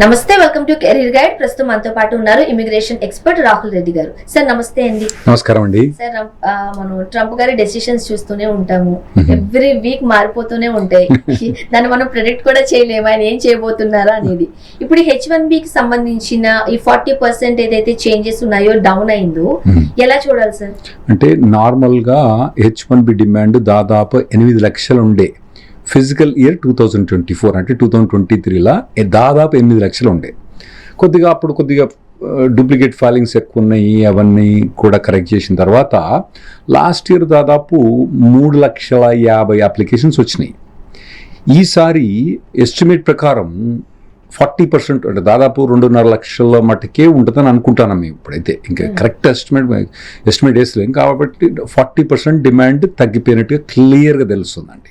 నమస్తే, welcome to career guide. ప్రస్తుతం మనతో పాటు ఉన్నారు ఇమిగ్రేషన్ ఎక్స్పర్ట్ రాహుల్ రెడ్డి గారు. సార్ నమస్తే అండి. నమస్కారం అండి. సార్, మనం ట్రంప్ గారి డెసిషన్స్ చూస్తూనే ఉంటాము, ఎవ్రీ వీక్ మారిపోతూనే ఉంటాయి. దాన్ని మనం ప్రెడిక్ట్ కూడా చేయలేము ఆయన ఏం చేయబోతున్నారా అనేది. ఇప్పుడు H1B కి సంబంధించిన ఈ 40% ఏదైతే చేంజెస్ ఉన్నాయో, డౌన్ అయిందో, ఎలా చూడాలి సార్? అంటే నార్మల్ గా H1B డిమాండ్ దాదాపు 8 లక్షలు ఉండే ఫిజికల్ ఇయర్ 2024 అంటే 2023లా దాదాపు 8 లక్షలు ఉండే. కొద్దిగా డూప్లికేట్ ఫైలింగ్స్ ఎక్కువ ఉన్నాయి, అవన్నీ కూడా కరెక్ట్ చేసిన తర్వాత లాస్ట్ ఇయర్ దాదాపు 3,50,000 అప్లికేషన్స్ వచ్చినాయి. ఈసారి ఎస్టిమేట్ ప్రకారం 40% అంటే దాదాపు 2.5 లక్షల మటుకే ఉంటుందని అనుకుంటున్నాం మేము ఇప్పుడైతే. ఇంకా కరెక్ట్ ఎస్టిమేట్ వేసలేం కాబట్టి 40% డిమాండ్ తగ్గిపోయినట్టుగా క్లియర్గా తెలుస్తుందండి.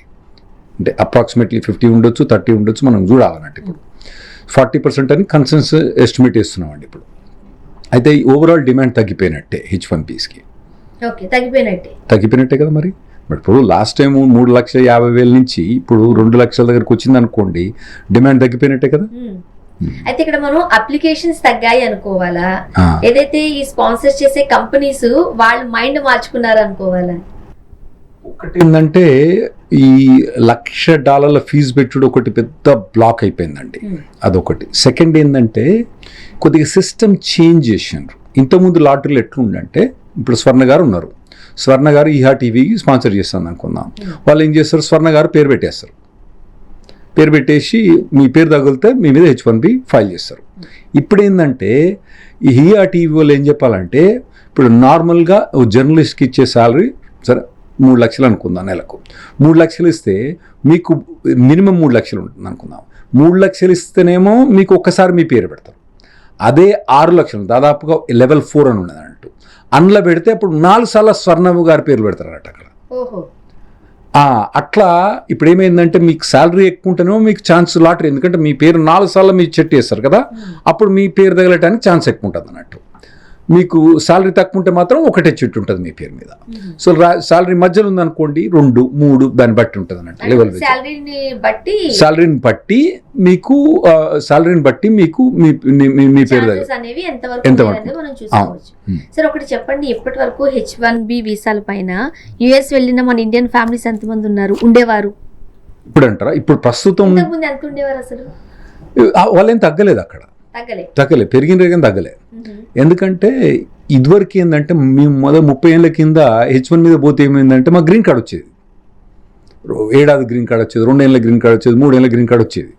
అంటే అప్రాక్సిమేట్లీ 50 ఉండొచ్చు, 30 ఉండొచ్చు, మనం చూడాలన్నట్టు. ఇప్పుడు 40% అని కన్సెన్సస్ ఎస్టిమేట్ ఇస్తున్నామండి ఇప్పుడు. అయితే ఓవరాల్ డిమాండ్ తగ్గిపోయినట్టే H1Bస్కి. తగ్గిపోయినట్టే కదా మరి. బట్ ఇప్పుడు లాస్ట్ టైం 3,50,000 నుంచి ఇప్పుడు 2 లక్షల దగ్గరకు వచ్చింది అనుకోండి, డిమాండ్ తగ్గిపోయినట్టే కదా. అయితే ఇక్కడ మనం అప్లికేషన్స్ తగ్గాయి అనుకోవాలా, ఏదైతే ఈ స్పాన్సర్ చేసే కంపెనీస్ వాళ్ళు మైండ్ మార్చుకున్నారు అనుకోవాలా? ఒకటి ఏంటంటే ఈ $1,00,000 ఫీజు పెట్టుడు ఒకటి పెద్ద బ్లాక్ అయిపోయిందండి, అదొకటి. సెకండ్ ఏంటంటే కొద్దిగా సిస్టమ్ చేంజ్ చేసిండ్రు. ఇంతకుముందు లాటరీలు ఎట్లుండంటే, ఇప్పుడు స్వర్ణ గారు ఉన్నారు, స్వర్ణ గారు ఈహా టీవీకి స్పాన్సర్ చేస్తాను అనుకుందాం, వాళ్ళు ఏం చేస్తారు, స్వర్ణ గారు పేరు పెట్టేస్తారు. పేరు పెట్టేసి మీ పేరు తగిలితే మీ మీద H1B ఫైల్ చేస్తారు. ఇప్పుడు ఏంటంటే ఈ ఈహా టీవీ వాళ్ళు ఏం చెప్పాలంటే, ఇప్పుడు నార్మల్గా జర్నలిస్ట్కి ఇచ్చే శాలరీ సరే 3 లక్షలు అనుకుందాం, నెలకు 3 లక్షలు ఇస్తే మీకు మినిమం 3 లక్షలు ఉంటుంది అనుకుందాం. 3 లక్షలు ఇస్తేనేమో మీకు ఒక్కసారి మీ పేరు పెడతారు. అదే 6 లక్షలు దాదాపుగా లెవెల్ 4 అని ఉన్నది అన్నట్టు. అందులో పెడితే అప్పుడు 4 సార్లు స్వర్ణమ్మ గారి పేరు పెడతారు అన్నట్టు అక్కడ. అట్లా ఇప్పుడు ఏమైందంటే మీకు శాలరీ ఎక్కువ ఉంటేనేమో మీకు ఛాన్స్ లాటరీ, ఎందుకంటే మీ పేరు 4 సార్లు మీరు చెట్టు వేస్తారు కదా, అప్పుడు మీ పేరు తగలటానికి ఛాన్స్ ఎక్కువ ఉంటుంది అన్నట్టు. మీకు శాలరీ తక్కువ ఉంటే మాత్రం ఒకటే చెట్టు ఉంటుంది మీ పేరు మీద. సో శాలరీ మధ్యలో ఉందనుకోండి 2, 3 దాన్ని బట్టి ఉంటుంది అన్నట్టు. లెవెల్ శాలరీని బట్టి మీకు మీ పేరు ఎంతవరకు. సార్ ఒకటి చెప్పండి, ఇప్పటి వరకు H1B వీసాల పైన US వెళ్ళిన మన ఇండియన్ ఫ్యామిలీస్ ఎంతమంది ఉండేవారు ఇప్పుడు అంటారా? ఇప్పుడు ప్రస్తుతం ఎంత ఉండేవారు అసలు? వాళ్ళేం తగ్గలేదు అక్కడ, తగ్గలేదు, పెరిగిన తగ్గలేదు. ఎందుకంటే ఇదివరకు ఏంటంటే మేము 30 ఏళ్ళ కింద H1 మీద పోతే ఏమైందంటే మాకు గ్రీన్ కార్డ్ వచ్చేది, ఏడాది గ్రీన్ కార్డ్ వచ్చేది, 2 ఏళ్ళ గ్రీన్ కార్డ్ వచ్చేది, 3 ఏళ్ళ గ్రీన్ కార్డ్ వచ్చేది.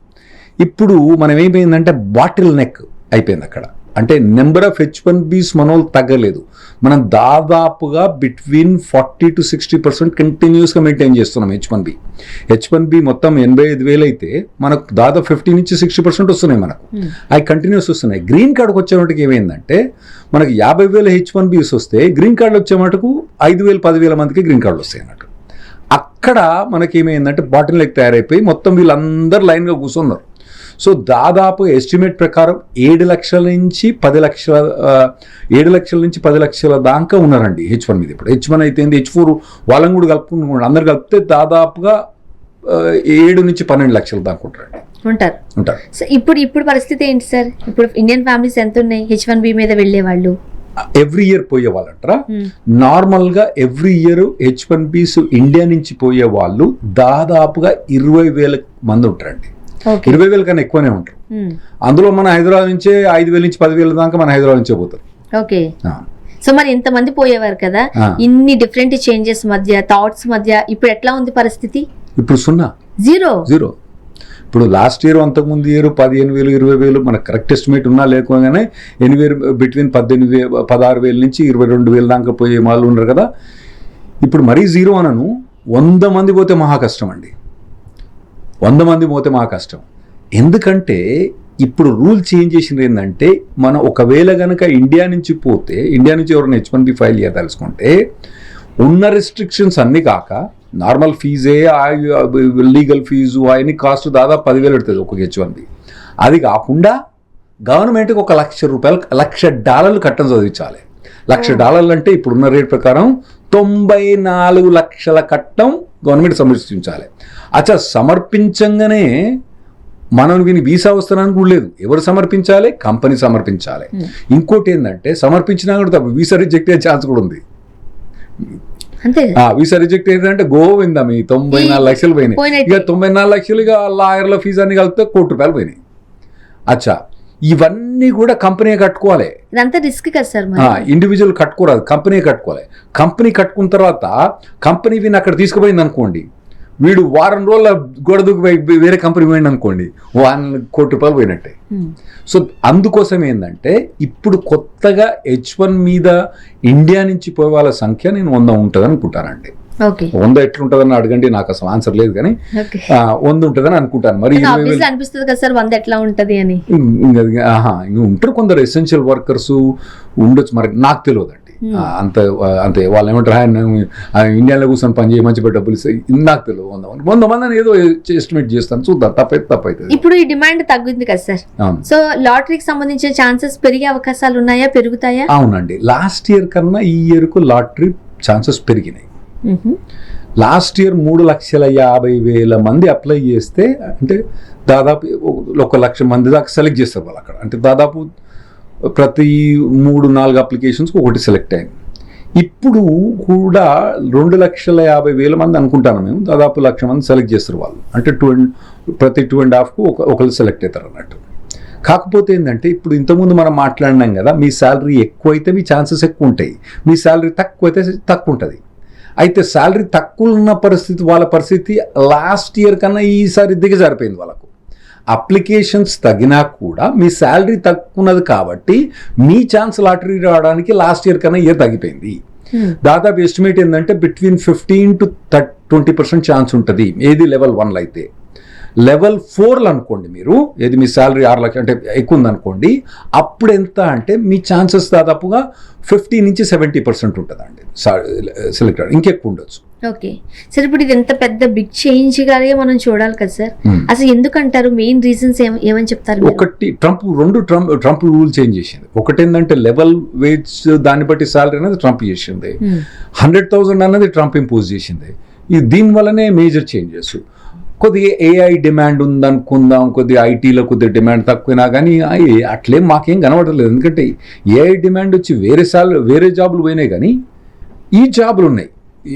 ఇప్పుడు మనం ఏమైందంటే బాటిల్ నెక్ అయిపోయింది అక్కడ. అంటే నెంబర్ ఆఫ్ H1Bs మనోళ్ళు తగ్గలేదు, మనం దాదాపుగా బిట్వీన్ 40 to 60% కంటిన్యూస్గా మెయింటైన్ చేస్తున్నాం H1B మొత్తం 85,000 అయితే మనకు దాదాపు 50 నుంచి 60% వస్తున్నాయి మనకు, అవి కంటిన్యూస్ వస్తున్నాయి. గ్రీన్ కార్డ్కి వచ్చే మటుకు ఏమైందంటే మనకు 50,000 H1Bs వస్తే గ్రీన్ కార్డులు వచ్చే మటుకు 5,000, 10,000 మందికి గ్రీన్ కార్డులు వస్తాయి అన్నట్టు. అక్కడ మనకి ఏమైందంటే బాటిల్ నెక్ తయారైపోయి మొత్తం వీళ్ళందరూ లైన్గా కూర్చున్నారు. సో దాదాపు ఎస్టిమేట్ ప్రకారం 7 లక్షల నుంచి 10 లక్షల దాకా ఉన్నారండి H1 మీద. ఇప్పుడు H1 అయితే H4 వాళ్ళని కూడా కలుపుకుంటున్నాడు, అందరు కలిపితే దాదాపుగా 7 నుంచి 12 లక్షల దాకా ఉంటారు. ఇప్పుడు పరిస్థితి ఏంటి సార్? ఇప్పుడు ఇండియన్ ఫ్యామిలీస్ ఎంత ఉన్నాయి H1B మీద వెళ్ళే వాళ్ళు? ఎవ్రీ ఇయర్ పోయే వాళ్ళంటారా? నార్మల్గా ఎవ్రీ ఇయర్ H1Bs ఇండియా నుంచి పోయే వాళ్ళు దాదాపుగా 20,000 మంది ఉంటారండి. 20,000 కన్నా ఎక్కువనే ఉంటారు. అందులో మన హైదరాబాద్ నుంచే 5,000 నుంచి 10,000 దాకా మన హైదరాబాద్ నుంచే పోతారు. ఓకే. సో మరి ఇంతమంది పోయేవారు కదా, ఇన్ని డిఫరెంట్ చేంజెస్ మధ్య, థాట్స్ మధ్య ఇప్పుడు ఎట్లా ఉంది పరిస్థితి? ఇప్పుడు జీరో. ఇప్పుడు లాస్ట్ ఇయర్ అంతకుముందు ఇయర్ 15,000, 20,000 మనకు కరెక్ట్ ఎస్టిమేట్ ఉన్నా లేకపోగానే బిట్వీన్ 16,000 నుంచి 22,000 దాకా పోయే వాళ్ళు ఉన్నారు కదా. ఇప్పుడు మరీ జీరో అనను, 100 మంది పోతే మహా కష్టం అండి. 100 మంది పోతే మా కష్టం. ఎందుకంటే ఇప్పుడు రూల్ చేంజ్ చేసింది ఏంటంటే, మనం ఒకవేళ కనుక ఇండియా నుంచి ఎవరైనా H1B ఫైల్ చేయదలుచుకుంటే ఉన్న రెస్ట్రిక్షన్స్ అన్నీ కాక నార్మల్ ఫీజే, లీగల్ ఫీజు అవన్నీ కాస్ట్ దాదాపు 10,000 పెడుతుంది ఒక్కొక్క H1B. అది కాకుండా గవర్నమెంట్కి $1,00,000 కట్టం చదివించాలి. $1,00,000 అంటే ఇప్పుడున్న రేట్ ప్రకారం 94 లక్షల కట్టం గవర్నమెంట్ సమర్పించాలి. అచ్చా సమర్పించంగానే మనం విని వీసా వస్తున్నానికి కూడా లేదు. ఎవరు సమర్పించాలి? కంపెనీ సమర్పించాలి. ఇంకోటి ఏంటంటే సమర్పించినా కూడా వీసా రిజెక్ట్ అయ్యే ఛాన్స్ కూడా ఉంది. వీసా రిజెక్ట్ అయిందంటే గోవిందా మీ 94 లక్షలు పోయినాయి. ఇక 94 లక్షలు ఇక లాయర్ల ఫీజు అన్ని కలిపితే ₹1 కోటి పోయినాయి. అచ్చా, ఇవన్నీ కూడా కంపెనీ కట్టుకోవాలి. రిస్క్ కదా సార్, ఇండివిజువల్ కట్టుకోరాదు, కంపెనీ కట్టుకోవాలి. కంపెనీ కట్టుకున్న తర్వాత కంపెనీ వీని అక్కడ తీసుకుపోయింది అనుకోండి, వీడు వారం రోజుల గొడవకు వేరే కంపెనీ పోయింది అనుకోండి, ₹1 కోటి పోయినట్టే. సో అందుకోసం ఏంటంటే ఇప్పుడు కొత్తగా H1 మీద ఇండియా నుంచి పోయే వాళ్ళ సంఖ్య నేను 100 ఉంటుంది అనుకుంటానండి. 100 ఎట్లుంటదని అడగండి, నాకు అసలు ఆన్సర్ లేదు, కానీ 100 ఉంటుందని అనుకుంటాను. మరి అనిపిస్తుంది కదా సార్ 100 ఎట్లా ఉంటది అని. ఉంటారు కొందరు ఎసెన్షియల్ వర్కర్స్ ఉండొచ్చు, మరి నాకు తెలియదండి. అంతే వాళ్ళు ఏమంటారు, ఇండియాలో కూర్చొని పని చేయ మంచి డబ్బులు ఇస్తాయి, నాకు తెలియదు. 100 మంది ఏదో ఎస్టిమేట్ చేస్తాను, చూద్దాం, తప్పైతే. ఇప్పుడు ఈ డిమాండ్ తగ్గింది కదా సార్, సో లాటరీకి సంబంధించిన ఛాన్సెస్ పెరిగే అవకాశాలు ఉన్నాయా, పెరుగుతాయా? అవునండి, లాస్ట్ ఇయర్ కన్నా ఈ ఇయర్ కు లాటరీ ఛాన్సెస్ పెరిగినాయి. లాస్ట్ ఇయర్ 3,50,000 మంది అప్లై చేస్తే, అంటే దాదాపు 1,00,000 మంది దాకా సెలెక్ట్ చేస్తారు వాళ్ళు అక్కడ. అంటే దాదాపు ప్రతి 3-4 అప్లికేషన్స్కి ఒకటి సెలెక్ట్ అయింది. ఇప్పుడు కూడా 2,50,000 మంది అనుకుంటాను మేము, దాదాపు 1,00,000 మంది సెలెక్ట్ చేస్తారు వాళ్ళు. అంటే ప్రతి 2.5కు ఒకళ్ళు సెలెక్ట్ అవుతారు అన్నట్టు. కాకపోతే ఏంటంటే ఇప్పుడు ఇంతకుముందు మనం మాట్లాడినాం కదా, మీ శాలరీ ఎక్కువైతే మీ ఛాన్సెస్ ఎక్కువ ఉంటాయి, మీ శాలరీ తక్కువ అయితే తక్కువ ఉంటుంది. అయితే శాలరీ తక్కువ ఉన్న పరిస్థితి, వాళ్ళ పరిస్థితి లాస్ట్ ఇయర్ కన్నా ఈసారి దిగజారిపోయింది. వాళ్ళకు అప్లికేషన్స్ తగ్గినా కూడా మీ శాలరీ తక్కువ ఉన్నది కాబట్టి మీ ఛాన్స్ లాటరీ రావడానికి లాస్ట్ ఇయర్ కన్నా ఇయర్ తగ్గిపోయింది. దాదాపు ఎస్టిమేట్ ఏంటంటే బిట్వీన్ 15 to 20% ఛాన్స్ ఉంటుంది. ఏది లెవెల్ 1లో అయితే. లెవెల్ 4లో అనుకోండి మీరు, ఏది మీ శాలరీ 6 లక్షలు అంటే ఎక్కువ ఉందనుకోండి, అప్పుడు ఎంత అంటే మీ ఛాన్సెస్ దాదాపుగా 50 నుంచి 70% ఉంటుందండి సెలెక్ట్ అవ్వడం, ఇంకెక్కువ ఉండొచ్చు. ఓకే సార్, ఇప్పుడు ఇది ఎంత పెద్ద బిగ్ చేంజ్ గానే మనం చూడాలి కదా సార్, అసలు ఎందుకంటారు? మెయిన్ రీజన్స్ ఏమని చెప్తారు? ఒకటి ట్రంప్ రూల్ చేంజ్ చేసింది. ఒకటి ఏంటంటే లెవెల్ వేజ్ దాన్ని బట్టి శాలరీ అనేది ట్రంప్ చేసింది. 100,000 అన్నది ట్రంప్ ఇంపోజ్ చేసింది. దీని వల్లనే మేజర్ చేంజెస్. కొద్దిగా AI డిమాండ్ ఉందనుకుందాం, కొద్దిగా ఐటీలో కొద్దిగా డిమాండ్ తక్కువైనా కానీ అట్లేం మాకేం కనబడలేదు. ఎందుకంటే AI డిమాండ్ వచ్చి వేరే జాబులు పోయినాయి, కానీ ఈ జాబులు ఉన్నాయి.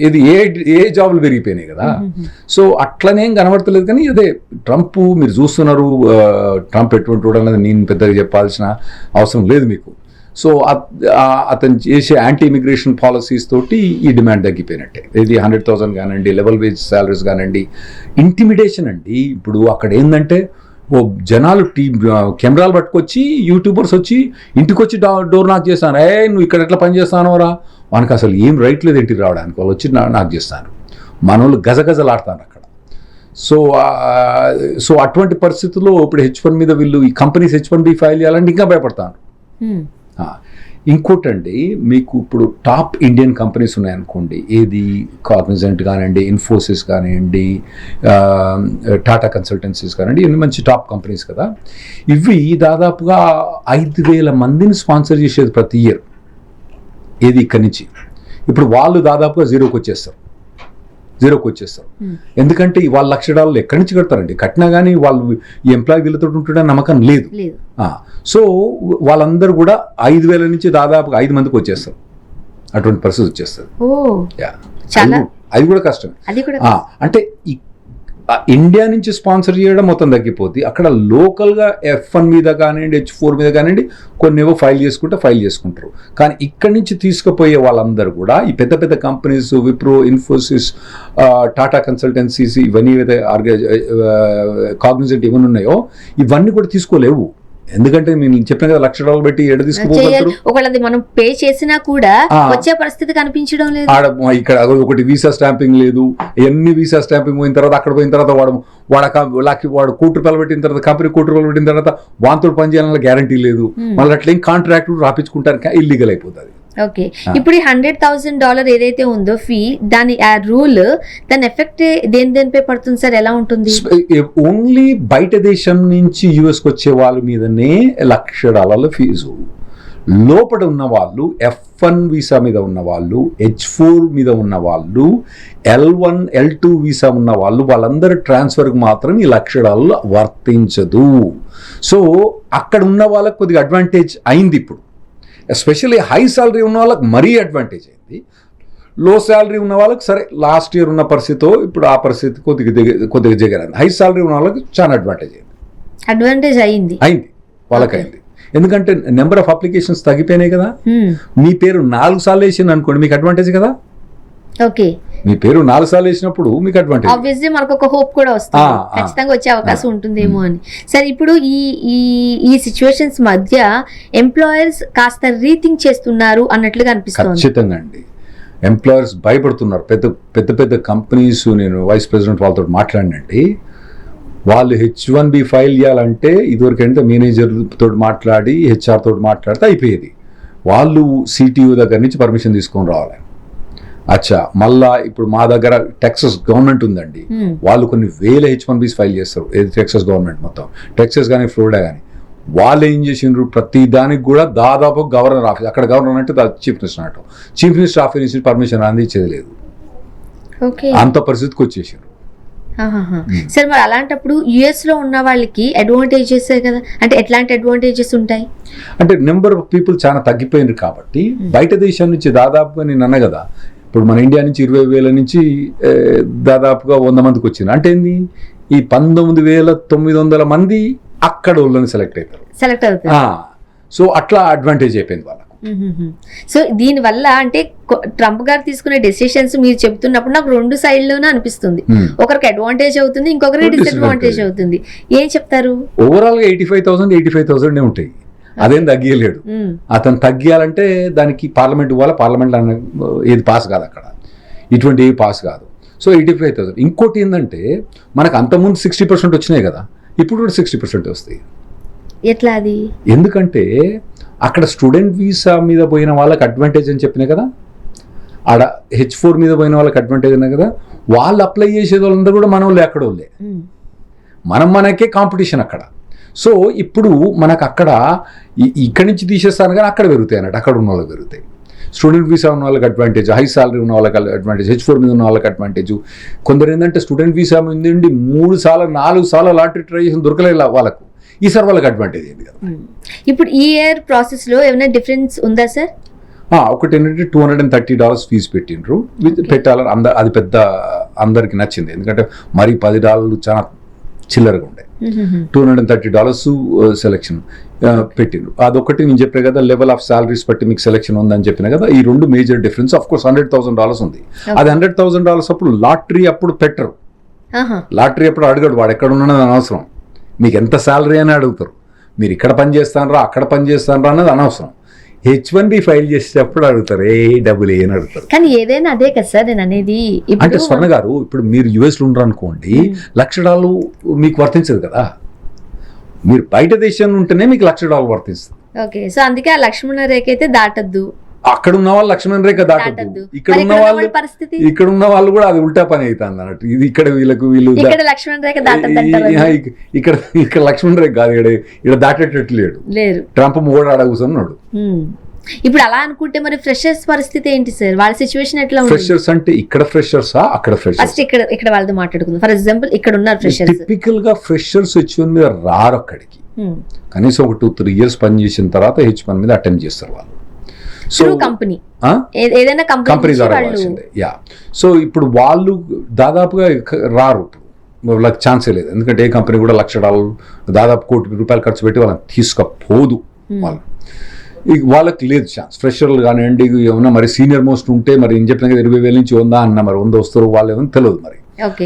ఏది ఏ జాబులు పెరిగిపోయినాయి కదా. సో అట్లనేం కనబడతలేదు. కానీ అదే ట్రంప్ మీరు చూస్తున్నారు, ట్రంప్ ఎటువంటి వాడు అన్నది నేను పెద్దగా చెప్పాల్సిన అవసరం లేదు మీకు. సో అతను చేసే యాంటీ ఇమిగ్రేషన్ పాలసీస్ తోటి ఈ డిమాండ్ తగ్గిపోయినట్టే. ఇది 100,000 కానివ్వండి, లెవెల్ వేజ్ శాలరీస్ కానివ్వండి. ఇంటిమిడేషన్ అండి, ఇప్పుడు అక్కడ ఏంటంటే ఓ జనాలు కెమెరాలు పట్టుకొచ్చి యూట్యూబర్స్ వచ్చి ఇంటికి వచ్చి డోర్ నాక్ చేస్తాను, నువ్వు ఇక్కడ ఎట్లా పని చేస్తానోరా, మనకు అసలు ఏం రైట్ లేదు ఇంటికి రావడానికి, వాళ్ళు వచ్చి నాక్ చేస్తాను, మన వాళ్ళు గజగజలాడతాను అక్కడ. సో అటువంటి పరిస్థితుల్లో ఇప్పుడు H1 మీద వీళ్ళు ఈ కంపెనీస్ H1B ఫైల్ చేయాలంటే ఇంకా భయపడతాను. ఇంకోటండి, మీకు ఇప్పుడు టాప్ ఇండియన్ కంపెనీస్ ఉన్నాయనుకోండి, ఏది కాగ్నిజెంట్ కానివ్వండి, ఇన్ఫోసిస్ కానివ్వండి, టాటా కన్సల్టెన్సీస్ కానివ్వండి, ఇవన్నీ మంచి టాప్ కంపెనీస్ కదా. ఇవి దాదాపుగా 5,000 మందిని స్పాన్సర్ చేసేది ప్రతి ఇయర్. ఏది ఇక్కడి నుంచి. ఇప్పుడు వాళ్ళు దాదాపుగా జీరోకి వచ్చేస్తారు. ఎందుకంటే వాళ్ళు $1,00,000 ఎక్కడి నుంచి కడతారండి? కట్టినా కానీ వాళ్ళు ఈ ఎంప్లాయీ వీళ్ళతో ఉంటుండే నమ్మకం లేదు. సో వాళ్ళందరూ కూడా 5,000 నుంచి దాదాపుగా 5 మందికి వచ్చేస్తారు. అటువంటి పరిస్థితి వచ్చేస్తుంది. అది కూడా కష్టం. అంటే ఇండియా నుంచి స్పాన్సర్ చేయడం మొత్తం తగ్గిపోతుంది. అక్కడ లోకల్గా F1 మీద కానివ్వండి, H4 మీద కానివ్వండి, కొన్ని ఏవో ఫైల్ చేసుకుంటారు. కానీ ఇక్కడి నుంచి తీసుకుపోయే వాళ్ళందరూ కూడా ఈ పెద్ద పెద్ద కంపెనీస్, విప్రో, ఇన్ఫోసిస్, టాటా కన్సల్టెన్సీస్, ఇవన్నీ కాగ్నిజెంట్ ఇవన్నీ ఉన్నాయో ఇవన్నీ కూడా తీసుకోలేవు. ఎందుకంటే నేను చెప్పిన కదా $1,00,000 పెట్టి ఎడ తీసుకుపోతారు. ఒకవేళ మనం పే చేసినా కూడా వచ్చే పరిస్థితి కనిపించడం లేదు. ఇక్కడ ఒకటి వీసా స్టాంపింగ్ లేదు. ఎన్ని వీసా స్టాంపింగ్ పోయిన తర్వాత అక్కడ పోయిన తర్వాత వాడు ₹1,00,000 పెట్టిన తర్వాత, కంపెనీ ₹1,00,000 పెట్టిన తర్వాత వాంతో పని చేయాలన్న గ్యారంటీ లేదు. మళ్ళీ అట్లా కాంట్రాక్ట్ రాపించుకుంటానికి ఇల్లీగల్ అయిపోతుంది. ఓకే, ఇప్పుడు ఈ $100,000 ఏదైతే ఉందో ఫీ, దాని రూల్, దాని ఎఫెక్ట్ దేనిపై పడుతుంది సార్? ఎలా ఉంటుంది? ఓన్లీ బయట దేశం నుంచి యుఎస్కి వచ్చే వాళ్ళ మీదనే $1,00,000 ఫీజు. లోపల ఉన్న వాళ్ళు F1 వీసా మీద ఉన్న వాళ్ళు, H4 మీద ఉన్న వాళ్ళు, L1 L2 వీసా ఉన్న వాళ్ళు, వాళ్ళందరి ట్రాన్స్ఫర్కి మాత్రం ఈ $1,00,000 వర్తించదు. సో అక్కడ ఉన్న వాళ్ళకి కొద్దిగా అడ్వాంటేజ్ అయింది. ఇప్పుడు ఎస్పెషల్లీ హై సాలరీ ఉన్న వాళ్ళకి మరీ అడ్వాంటేజ్ అయింది. లో శాలరీ ఉన్న వాళ్ళకి సరే లాస్ట్ ఇయర్ ఉన్న పరిస్థితితో ఇప్పుడు ఆ పరిస్థితి కొద్దిగా జగరైంది. హై సాలరీ ఉన్న వాళ్ళకి చాలా అడ్వాంటేజ్ అయింది వాళ్ళకైంది. ఎందుకంటే నెంబర్ ఆఫ్ అప్లికేషన్స్ తగ్గిపోయినాయి కదా. మీ పేరు 4 సార్లు వేసింది అనుకోండి, మీకు అడ్వాంటేజ్ కదా. ఓకే, మీ పేరు 4 సార్లు వేసినప్పుడు మీకు అడ్వాంటేజ్. ఆబ్వియస్లీ మనకు ఒక హోప్ కూడా వస్తుంది, ఖచ్చితంగా వచ్చే అవకాశం ఉంటుందేమో అని. సరే, ఇప్పుడు ఈ సిచ్యువేషన్స్ మధ్య ఎంప్లాయర్స్ కాస్త రీథింక్ చేస్తున్నారు అన్నట్లుగా అనిపిస్తుంది. ఖచ్చితంగా అండి, ఎంప్లాయర్స్ భయపడుతున్నారు. పెద్ద కంపెనీస్, నేను వైస్ ప్రెసిడెంట్ వాళ్ళతో మాట్లాడినండి, వాళ్ళు H1B ఫైల్ చేయాలంటే ఇదివరకంటే మేనేజర్ తోటి మాట్లాడి HR తోటి మాట్లాడితే అయిపోయేది. వాళ్ళు CTO దగ్గర నుంచి పర్మిషన్ తీసుకొని రావాలి. అచ్చా, మళ్ళా ఇప్పుడు మా దగ్గర టెక్సస్ గవర్నమెంట్ ఉందండి, వాళ్ళు కొన్ని వేల H1Bs ఫైల్ చేస్తారు. ఏది టెక్సస్ గవర్నమెంట్ మొత్తం, టెక్సస్ కానీ ఫ్లోరిడా కానీ. వాళ్ళు ఏం చేసిండ్రు, ప్రతి దానికి కూడా దాదాపు గవర్నర్ ఆఫీస్, అక్కడ గవర్నర్ అంటే చీఫ్ మినిస్టర్ అన్నట్టు, చీఫ్ మినిస్టర్ ఆఫీస్ నుంచి పర్మిషన్ అందించేది లేదు. అంత పరిస్థితికి వచ్చేసారు. సరే, మరి అలాంటప్పుడు US లో ఉన్న వాళ్ళకి అడ్వాంటేజెస్ కదా, అంటే ఎట్లాంటి అడ్వాంటేజెస్ ఉంటాయి అంటే నెంబర్ ఆఫ్ పీపుల్ చాలా తగ్గిపోయినారు కాబట్టి బయట దేశం నుంచి దాదాపుగా నేను అన్న కదా, ఇప్పుడు మన ఇండియా నుంచి 20,000 నుంచి దాదాపుగా 100 మందికి వచ్చింది. అంటే ఏంది, ఈ 19,900 మంది అక్కడ వాళ్ళని సెలెక్ట్ అవుతారు. సో అట్లా అడ్వాంటేజ్ అయిపోయింది వాళ్ళకు. సో దీని వల్ల అంటే ట్రంప్ గారు తీసుకునే డెసిషన్స్ మీరు చెప్తున్నప్పుడు నాకు 2 సైడ్లోనే అనిపిస్తుంది. ఒకరికి అడ్వాంటేజ్ అవుతుంది, ఇంకొకరికి డిసడ్వాంటేజ్ అవుతుంది. ఏం చెప్తారు? ఓవరాల్ గా 85,000 ఉంటాయి, అదేం తగ్గియలేడు. అతను తగ్గియాలంటే దానికి పార్లమెంట్ ఇవ్వాలి, పార్లమెంట్ ఏది పాస్ కాదు, అక్కడ ఇటువంటి ఏవి పాస్ కాదు. సో 85,000. ఇంకోటి ఏంటంటే మనకు అంతకుముందు 60% వచ్చినాయి కదా, ఇప్పుడు కూడా 60% వస్తాయి. ఎట్లా అది? ఎందుకంటే అక్కడ స్టూడెంట్ వీసా మీద పోయిన వాళ్ళకి అడ్వాంటేజ్ అని చెప్పినా కదా, ఆడ H4 మీద పోయిన వాళ్ళకి అడ్వాంటేజ్ అన్నా కదా. వాళ్ళు అప్లై చేసే వాళ్ళందరూ కూడా మన వాళ్ళు ఎక్కడ వాళ్ళే, మనకే కాంపిటీషన్ అక్కడ. సో ఇప్పుడు మనకు అక్కడ ఇక్కడి నుంచి తీసేస్తాను కానీ అక్కడ పెరుగుతాయి అన్నట్టు, అక్కడ ఉన్న వాళ్ళకి పెరుగుతాయి. స్టూడెంట్ వీసా ఉన్న వాళ్ళకి అడ్వాంటేజ్, హై సాలరీ ఉన్న వాళ్ళకి అడ్వాంటేజ్, H4 మీద ఉన్న వాళ్ళకి అడ్వాంటేజ్. కొందరు ఏంటంటే స్టూడెంట్ వీసా మీద 3 సార్లు 4 సార్లు లాటరీ ట్రై చేసి దొరకలేదు వాళ్ళకు, ఈసారి వాళ్ళకి అడ్వాంటేజ్ ఏంటి కదా. ఇప్పుడు ఈ ఇయర్ ప్రాసెస్ లో ఏమైనా డిఫరెన్స్ ఉందా సార్? ఒకటి ఏంటంటే $230 ఫీజు పెట్టిండ్రు, పెట్టాలని అది పెద్ద అందరికి నచ్చింది. ఎందుకంటే మరి $10 చాలా చిల్లరగా ఉండే. $230 సెలెక్షన్ పెట్టిండ్రు. అదొకటి నేను చెప్పే కదా, లెవెల్ ఆఫ్ సాలరీస్ బట్టి మీకు సెలెక్షన్ ఉందని చెప్పిన కదా. ఈ 2 మేజర్ డిఫరెన్స్. ఆఫ్ కోర్స్ $100,000 ఉంది. అది $100,000 అప్పుడు లాటరీ అప్పుడు పెట్టరు, లాటరీ అప్పుడు అడగడు, వాడు ఎక్కడ ఉన్నది అనవసరం. మీకు ఎంత శాలరీ అని అడుగుతారు, మీరు ఇక్కడ పని చేస్తానరా అక్కడ పని చేస్తానరా అన్నది అనవసరం. H1B ఫైల్ చేసేటప్పుడు అడుగుతారు, డబ్బులు అని అడుగుతారు. కానీ ఏదైనా అదే కదా సార్ నేను అనేది. అంటే స్వర్ణ గారు, ఇప్పుడు మీరు US లో ఉండరు అనుకోండి, $1,00,000 మీకు వర్తించదు కదా. మీరు బయట దేశంలో ఉంటేనే మీకు $1,00,000 వర్తిస్తుంది. ఓకే, సో అందుకే ఆ లక్ష్మణ రేఖ అయితే దాటద్దు. అక్కడ ఉన్న వాళ్ళు లక్ష్మణ రేఖ దాటద్దు, ఇక్కడ ఉన్న వాళ్ళు కూడా అది ఉల్టా పని అవుతుంది అన్నట్టు. ఇది ఇక్కడ వీళ్ళు ఇక్కడ లక్ష్మణ రేఖ ఇక్కడ లక్ష్మణ రేఖ కాదు, ఇక్కడ దాటేటట్టు లేడు. ట్రంప్ మూడాడ కూర్చున్నాడు. ఇప్పుడు అలా అనుకుంటే మరి ఫ్రెషర్స్ పరిస్థితి ఏంటి సార్? వాళ్ళ సిచ్యువేషన్ ఎట్లా ఉంది? ఫ్రెషర్స్ అంటే ఇక్కడ ఫ్రెషర్సా అక్కడ ఫ్రెషర్స్? ఫస్ట్ ఇక్కడ వాళ్ళతో మాట్లాడుకుందాం. ఫర్ ఎగ్జాంపుల్ ఇక్కడ ఉన్నారు ఫ్రెషర్స్. టిపికల్ గా ఫ్రెషర్స్ H1 మీద రారు అక్కడికి. కనీసం ఒక 2-3 years పని చేసిన తర్వాత H1 మీద అటెంప్ట్ చేస్తారు వాళ్ళు. సో కంపెనీ ఏదైనా కంపెనీ రావాల్సిందే. యా, సో ఇప్పుడు వాళ్ళు దాదాపుగా రారు, వాళ్ళకి ఛాన్సే లేదు. ఎందుకంటే ఏ కంపెనీ కూడా $1,00,000 దాదాపు ₹1 కోటి ఖర్చు పెట్టి వాళ్ళని తీసుకపోదు. వాళ్ళకి లేదు ఛాన్స్. ఫ్రెషర్లు కానివ్వండి, ఏమన్నా మరి సీనియర్ మోస్ట్ ఉంటే మరి ఏం చెప్పిన 20,000 నుంచి 100 అన్న, మరి 100 వస్తారు వాళ్ళు ఏమో తెలియదు, మరి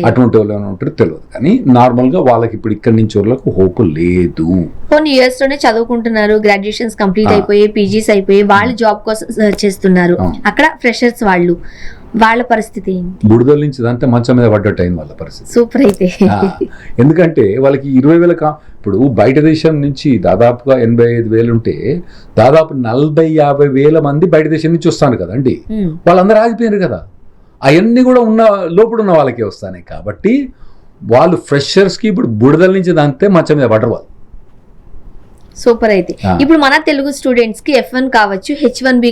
అటువంటి వాళ్ళు ఏమైనా ఉంటారో తెలియదు. కానీ నార్మల్ గా వాళ్ళకి ఇప్పుడు ఇక్కడి నుంచి వాళ్ళకు హోప్ లేదు. కొన్ని ఇయర్స్ లోనే చదువుకుంటున్నారు, గ్రాడ్యుయేషన్స్ కంప్లీట్ అయిపోయి PGs అయిపోయి వాళ్ళు జాబ్ కోసం చేస్తున్నారు. అక్కడ ఫ్రెషర్స్ వాళ్ళ పరిస్థితి ఏంటి? బుడదల నుంచి అంతే మంచం మీద పడ్డట్టు అయింది వాళ్ళ పరిస్థితి. సూపర్ అయితే. ఎందుకంటే వాళ్ళకి 20,000 ఇప్పుడు బయట దేశం నుంచి దాదాపుగా 85,000 ఉంటే దాదాపు 40,000-50,000 మంది బయట దేశం నుంచి వస్తాను కదండి. వాళ్ళందరూ ఆగిపోయారు కదా. అవన్నీ కూడా లోపల ఉన్న వాళ్ళకే వస్తాయి. కాబట్టి వాళ్ళు ఫ్రెషర్స్కి ఇప్పుడు బుడదల నుంచి అంతే మంచం మీద పడరు వాళ్ళు. సూపర్. అయితే ఇప్పుడు మన తెలుగు స్టూడెంట్స్ కి F1 కావచ్చు, H1B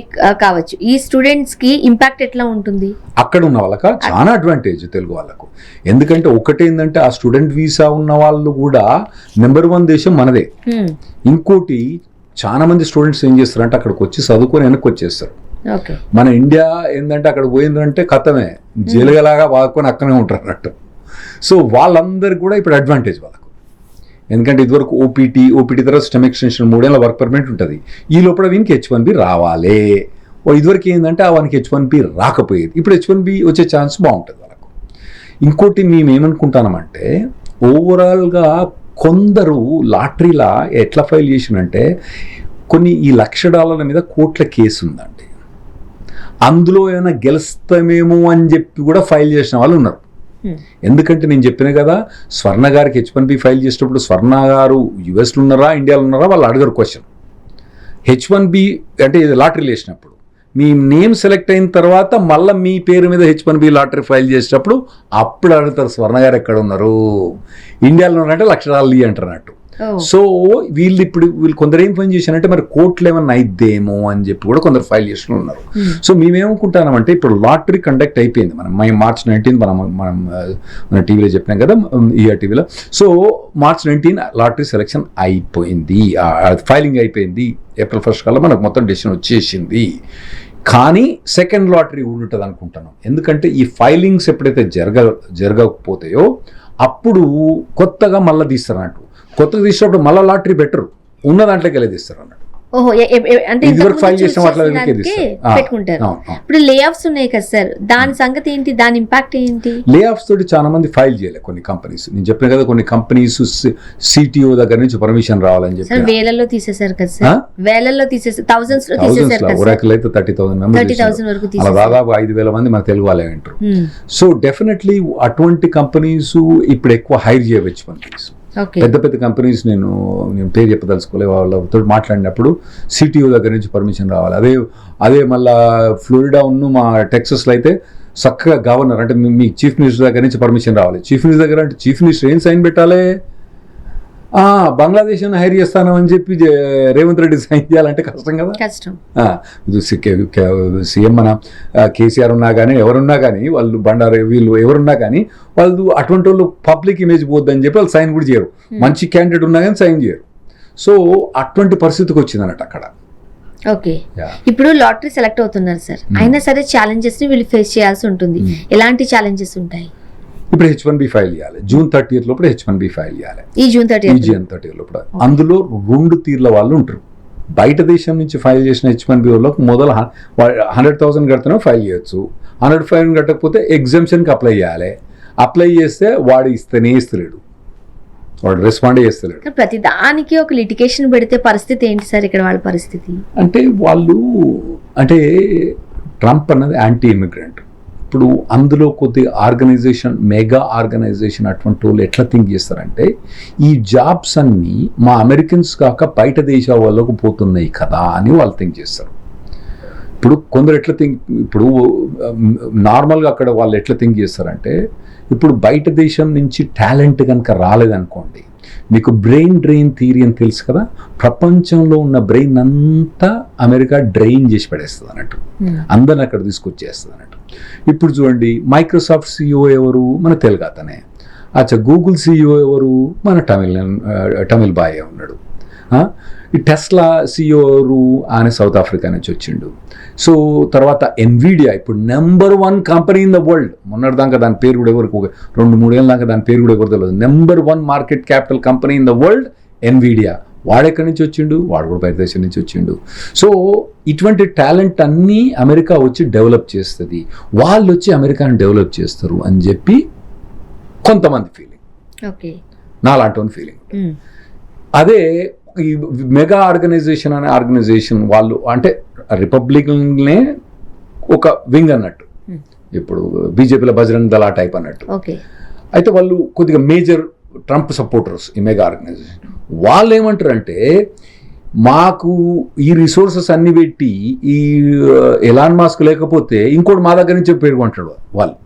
కావచ్చు, ఈ స్టూడెంట్స్ కి ఇంపాక్ట్ ఎట్లా ఉంటుంది? అక్కడ ఉన్న వాళ్ళకి చాలా అడ్వాంటేజ్ తెలుగు వాళ్ళకు. ఎందుకంటే ఒకటేందంటే ఆ స్టూడెంట్ వీసా ఉన్న వాళ్ళు కూడా నెంబర్ 1 దేశం మనదే. ఇంకోటి చాలా మంది స్టూడెంట్స్ ఏం చేస్తారంటే అక్కడికి వచ్చి చదువుకొని వెనక్కి వచ్చేస్తారు. మన ఇండియా ఏంటంటే అక్కడ పోయిందంటే కథమే, జైలుగలాగా వాడుకొని అక్కడే ఉంటారు అన్నట్టు. సో వాళ్ళందరికీ కూడా ఇప్పుడు అడ్వాంటేజ్ వాళ్ళకు. ఎందుకంటే ఇదివరకు ఓపీటీ తర్వాత స్టెమ్ ఎక్స్టెన్షన్ 3 ఏళ్ళ వర్క్ పర్మిట్ ఉంటుంది. ఈ లోపల వీనికి H1B రావాలి. ఇదివరకు ఏంటంటే వానికి H1B రాకపోయేది. ఇప్పుడు H1B వచ్చే ఛాన్స్ బాగుంటుంది వాళ్ళకు. ఇంకోటి మేము ఏమనుకుంటామంటే ఓవరాల్గా కొందరు లాటరీలా ఎట్లా ఫైల్ చేసినంటే కొన్ని ఈ $1,00,000 మీద కోట్ల కేసు ఉందండి. అందులో ఏమైనా గెలుస్తామేమో అని చెప్పి కూడా ఫైల్ చేసిన వాళ్ళు ఉన్నారు. ఎందుకంటే నేను చెప్పిన కదా, స్వర్ణ గారికి H1B ఫైల్ చేసేటప్పుడు స్వర్ణ గారు యుఎస్లో ఉన్నారా ఇండియాలో ఉన్నారా వాళ్ళు అడగరు క్వశ్చన్. H1B అంటే లాటరీలు వేసినప్పుడు మీ నేమ్ సెలెక్ట్ అయిన తర్వాత మళ్ళీ మీ పేరు మీద H1B లాటరీ ఫైల్ చేసేటప్పుడు అప్పుడు అడుగుతారు స్వర్ణ గారు ఎక్కడ ఉన్నారు, ఇండియాలో ఉన్నారంటే $1,00,000 అంటారు అన్నట్టు. సో వీళ్ళు కొందరు ఏం పని చేశారంటే మరి కోర్టులు ఏమన్నా అయిద్దేమో అని చెప్పి కూడా కొందరు ఫైల్ చేస్తూ ఉన్నారు. సో మేమేమనుకుంటామంటే ఇప్పుడు లాటరీ కండక్ట్ అయిపోయింది. March 19 మన టీవీలో చెప్పినాం కదా, టీవీలో. సో March 19 లాటరీ సెలెక్షన్ అయిపోయింది, ఫైలింగ్ అయిపోయింది. April 1 కల్లా మనకు మొత్తం డెసిషన్ వచ్చేసింది. కానీ సెకండ్ లాటరీ ఉంటుంది అనుకుంటున్నాం. ఎందుకంటే ఈ ఫైలింగ్స్ ఎప్పుడైతే జరగకపోతాయో అప్పుడు కొత్తగా మళ్ళీ తీస్తారు అన్నట్టు. కొత్తగా తీసినప్పుడు మళ్ళీ లాటరీ బెటర్ ఉన్న దాంట్లోకి వెళ్ళి తీస్తారు అన్నట్టు. పెట్టుకుంటారు. ఇప్పుడు లే ఆఫ్స్ ఉన్నాయి కదా సార్, దాని సంగతి ఏంటి, దాని ఇంపాక్ట్ ఏంటి? లే ఆఫ్స్ తోటి చాలా మంది ఫైల్ చేయలేదు కొన్ని కంపెనీస్. నేను చెప్పిన కదా కొన్ని కంపెనీస్ CTO దగ్గర నుంచి పర్మిషన్ రావాలని చెప్పి వేలల్లో తీసేశారు కదా సార్, వేలల్లో తీసేసారు, థౌసండ్స్ లో తీసేశారు కదా. ఒరాకిల్ అయితే 30,000 వరకు తీసేశారు. దాదాపు 5,000 మంది మన తెలుగు వాళ్ళే అంటారు. సో డెఫినెట్లీ అటువంటి కంపెనీస్ ఇప్పుడు ఎక్కువ హైర్ చేయవచ్చు కంపెనీస్. పెద్ద పెద్ద కంపెనీస్ నేను పేరు చెప్పదలుచుకోలే, వాళ్ళతో మాట్లాడినప్పుడు CTO దగ్గర నుంచి పర్మిషన్ రావాలి. అదే మళ్ళా ఫ్లోరిడా మా టెక్సస్లో అయితే చక్కగా గవర్నర్ అంటే మీ చీఫ్ మినిస్టర్ దగ్గర నుంచి పర్మిషన్ రావాలి. చీఫ్ మినిస్టర్ దగ్గర అంటే చీఫ్ మినిస్టర్ ఏం సైన్ పెట్టాలి, బంగ్లాదేశ్ హైర్ చేస్తాను అని చెప్పి రేవంత్ రెడ్డి సైన్ చేయాలంటే కష్టం కదా. సీఎం మన కేసీఆర్ ఉన్నా కానీ ఎవరున్నా కానీ వాళ్ళు బండారు వీళ్ళు ఎవరున్నా కానీ వాళ్ళు అటువంటి వాళ్ళు పబ్లిక్ ఇమేజ్ పోద్దని చెప్పి వాళ్ళు సైన్ కూడా చేయరు. మంచి క్యాండిడేట్ ఉన్నా కానీ సైన్ చేయరు. సో అటువంటి పరిస్థితికి వచ్చింది అన్నట్టు అక్కడ. ఓకే, ఇప్పుడు లాటరీ సెలెక్ట్ అవుతున్నారు సార్, అయినా సరే ఛాలెంజెస్ ని వీళ్ళు ఫేస్ చేయాల్సి ఉంటుంది. ఎలాంటి ఛాలెంజెస్ ఉంటాయి? ఇప్పుడు H1B ఫైల్ చేయాలి. June 30 లోపల H1B ఫైల్ చేయాలి. ఈ June 30 లోపల. అందులో 2 తీర్ల వాళ్ళు ఉంటారు. బయట దేశం నుంచి ఫైల్ చేసిన H1B వాళ్ళకు మొదలు 100,000 కడితేనే ఫైల్ చేయొచ్చు. 100,000 కట్టకపోతే ఎగ్జామ్షన్కి అప్లై చేయాలి. అప్లై చేస్తే వాడు ఇస్తలేడు, వాడు రెస్పాండ్ చేస్తలేడు. ప్రతి దానికి ఒక లిటిగేషన్ పెడితే పరిస్థితి ఏంటి సార్ ఇక్కడ వాళ్ళ పరిస్థితి? అంటే ట్రంప్ అన్నది యాంటీ ఇమిగ్రెంట్. ఇప్పుడు అందులో కొద్ది ఆర్గనైజేషన్, మెగా ఆర్గనైజేషన్ అటువంటి వాళ్ళు ఎట్లా థింక్ చేస్తారంటే ఈ జాబ్స్ అన్నీ మా అమెరికన్స్ కాక బయట దేశాల వాళ్ళకు పోతున్నాయి కదా అని వాళ్ళు థింక్ చేస్తారు. ఇప్పుడు కొందరు ఇప్పుడు నార్మల్గా అక్కడ వాళ్ళు ఎట్లా థింక్ చేస్తారంటే ఇప్పుడు బయట దేశం నుంచి టాలెంట్ కనుక రాలేదనుకోండి, మీకు బ్రెయిన్ డ్రెయిన్ థియరీ అని తెలుసు కదా, ప్రపంచంలో ఉన్న బ్రెయిన్ అంతా అమెరికా డ్రెయిన్ చేసి పడేస్తుంది అన్నట్టు, అందరిని అక్కడ తీసుకొచ్చేస్తుంది అన్నట్టు. ఇప్పుడు చూడండి, మైక్రోసాఫ్ట్ CEO ఎవరు? మన తెలుగు అతనే. గూగుల్ CEO ఎవరు? మన తమిళ్ బాయ్ ఉన్నాడు. ఈ టెస్లా CEO ఎవరు? ఆయన సౌత్ ఆఫ్రికా నుంచి వచ్చిండు. సో తర్వాత ఎన్విడియా ఇప్పుడు number 1 company in the world. మొన్నటిదాకా దాని పేరు కూడా ఎవరికి 2-3 ఏళ్ళ దాకా దాని పేరు కూడా ఎవరు తెలియదు. Number 1 market capital company in the world Nvidia. వాడెక్కడి నుంచి వచ్చిండు? వాడు కూడా బయట దేశం నుంచి వచ్చిండు. సో ఇటువంటి టాలెంట్ అన్నీ అమెరికా వచ్చి డెవలప్ చేస్తుంది, వాళ్ళు వచ్చి అమెరికాని డెవలప్ చేస్తారు అని చెప్పి కొంతమంది ఫీలింగ్, నాలాంటి ఫీలింగ్. అదే ఈ మెగా ఆర్గనైజేషన్ అనే ఆర్గనైజేషన్ వాళ్ళు అంటే రిపబ్లికన్నే ఒక వింగ్ అన్నట్టు, ఇప్పుడు బీజేపీలో బజరంగ్ దళ టైప్ అన్నట్టు. అయితే వాళ్ళు కొద్దిగా మేజర్ ట్రంప్ సపోర్టర్స్ ఈ మెగా ఆర్గనైజేషన్. వాళ్ళు ఏమంటారంటే మాకు ఈ రిసోర్సెస్ అన్ని పెట్టి ఈ ఎలాన్ మాస్క్ లేకపోతే ఇంకోటి మా దగ్గర నుంచి పేర్కొంటాడు. వాళ్ళు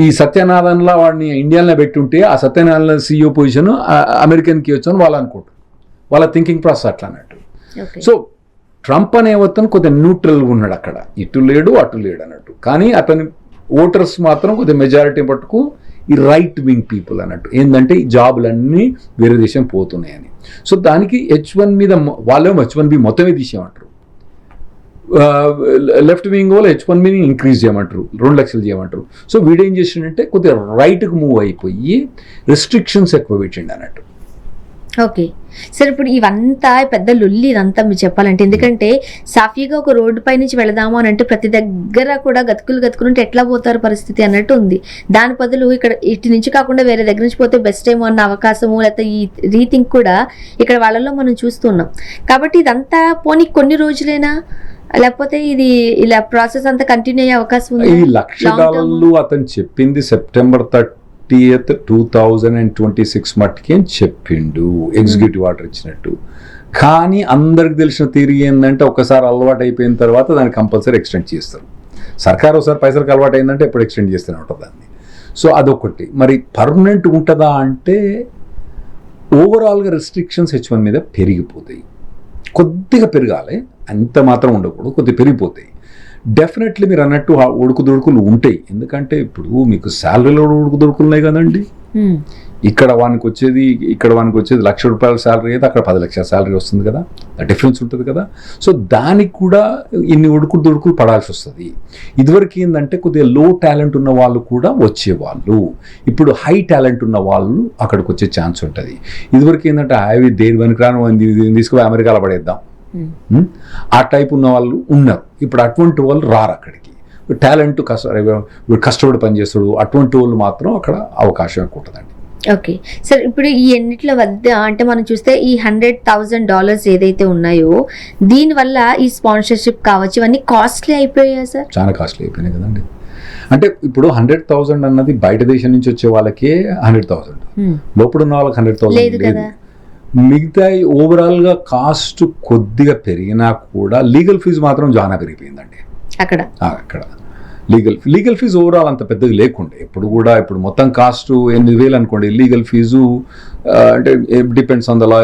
ఈ సత్యనారాయణలా వాడిని ఇండియాలో పెట్టుంటే ఆ సత్యనారాయణ CEO పొజిషన్ అమెరికన్కి వచ్చని వాళ్ళు అనుకుంటారు. వాళ్ళ థింకింగ్ ప్రాసెస్ అట్లా అన్నట్టు. ఓకే. సో ట్రంప్ అనే అతను కొద్దిగా న్యూట్రల్గా ఉన్నాడు అక్కడ, ఇటు లేడు అటు లేడు అన్నట్టు. కానీ అతని ఓటర్స్ మాత్రం కొద్దిగా మెజారిటీ పట్టుకు ఈ రైట్ వింగ్ పీపుల్ అన్నట్టు, ఏంటంటే ఈ జాబులన్నీ వేరే దేశం పోతున్నాయని. సో దానికి H1 మీద వాళ్ళేమో H1B మొత్తమే తీసేయమంటారు, లెఫ్ట్ వింగ్ వాళ్ళు H1Bని ఇంక్రీజ్ చేయమంటారు, 2 లక్షలు చేయమంటారు. సో వీడేం చేసిండంటే కొద్దిగా రైట్కి మూవ్ అయిపోయి రెస్ట్రిక్షన్స్ ఎక్కువ పెట్టిండు అన్నట్టు. ఓకే సార్, ఇప్పుడు ఇవంతా పెద్ద లొల్లి ఇదంతా మీరు చెప్పాలంటే, ఎందుకంటే సాఫీగా ఒక రోడ్డు పై నుంచి వెళదాము అని అంటే ప్రతి దగ్గర కూడా గతుకులుంటే ఎట్లా పోతారు పరిస్థితి అన్నట్టు ఉంది. దాని బదులు ఇక్కడ ఇటు నుంచి కాకుండా వేరే దగ్గర నుంచి పోతే బెస్ట్ ఏమో అన్న అవకాశము, లేకపోతే ఈ రీథింక్ కూడా ఇక్కడ వాళ్ళలో మనం చూస్తున్నాం. కాబట్టి ఇదంతా పోనీ కొన్ని రోజులైనా, లేకపోతే ఇది ఇలా ప్రాసెస్ అంతా కంటిన్యూ అయ్యే అవకాశం ఉంది. ఈ $1,00,000 అతను చెప్పింది సెప్టెంబర్ 30th 2026 మట్టికి అని చెప్పిండు, ఎగ్జిక్యూటివ్ ఆర్డర్ ఇచ్చినట్టు. కానీ అందరికి తెలిసిన థియరీ ఏంటంటే ఒకసారి అలవాటు అయిపోయిన తర్వాత దాన్ని కంపల్సరీ ఎక్స్టెండ్ చేస్తారు. సర్కారు ఒకసారి పైసలకు అలవాటు అయిందంటే ఎప్పుడు ఎక్స్టెండ్ చేస్తూనే ఉంటుంది దాన్ని. సో అదొకటి. మరి పర్మనెంట్ ఉంటుందా అంటే ఓవరాల్గా రెస్ట్రిక్షన్స్ H1 మీద పెరిగిపోతాయి, కొద్దిగా పెరగాలి, అంత మాత్రం ఉండకూడదు, కొద్దిగా పెరిగిపోతాయి. డెఫినెట్లీ మీరు అన్నట్టు ఉడుకుదొడుకులు ఉంటాయి. ఎందుకంంటే ఇప్పుడు మీకు శాలరీలో ఉడుకుదొడుకులు ఉన్నాయి కదండి. ఇక్కడ వానికి వచ్చేది ₹1,00,000 శాలరీ అయితే అక్కడ 10 లక్షల శాలరీ వస్తుంది కదా, డిఫరెన్స్ ఉంటుంది కదా. సో దానికి కూడా ఇన్ని ఉడుకుదొడుకులు పడాల్సి వస్తుంది. ఇదివరకు ఏంటంటే కొద్దిగా లో టాలెంట్ ఉన్న వాళ్ళు కూడా వచ్చేవాళ్ళు, ఇప్పుడు హై టాలెంట్ ఉన్న వాళ్ళు అక్కడికి వచ్చే ఛాన్స్ ఉంటుంది. ఇదివరకు ఏంటంటే అవి దేని పనికిరాను తీసుకుపోయి అమెరికాలో పడేద్దాం, ఆ టైప్ ఉన్న వాళ్ళు ఉన్నారు. ఇప్పుడు అటువంటి వాళ్ళు రారు అక్కడికి. టాలెంట్ కష్టపడి పనిచేస్తాడు అటువంటి వాళ్ళు మాత్రం అక్కడ అవకాశం ఎక్కువ ఉంటుందండి. ఓకే సార్, ఇప్పుడు ఈ ఎన్నిట్ల వద్ద అంటే మనం చూస్తే ఈ $100,000 ఏదైతే ఉన్నాయో దీనివల్ల ఈ స్పాన్సర్షిప్ కావచ్చు ఇవన్నీ కాస్ట్లీ అయిపోయాయా సార్? చాలా కాస్ట్లీ అయిపోయినాయి కదండి. అంటే ఇప్పుడు 100,000 అన్నది బయట దేశం నుంచి వచ్చే వాళ్ళకే 100,000, లోపల ఉన్న వాళ్ళకి 100,000 లేదు. మిగతా ఓవరాల్గా కాస్ట్ కొద్దిగా పెరిగినా కూడా లీగల్ ఫీజు మాత్రం చాలా పెరిగిపోయిందండి అక్కడ. లీగల్ ఫీజు ఓవరాల్ అంత పెద్దగా లేకుండే. ఇప్పుడు మొత్తం కాస్ట్ 8,000 అనుకోండి, లీగల్ ఫీజు అంటే డిపెండ్స్ ఆన్ ద లా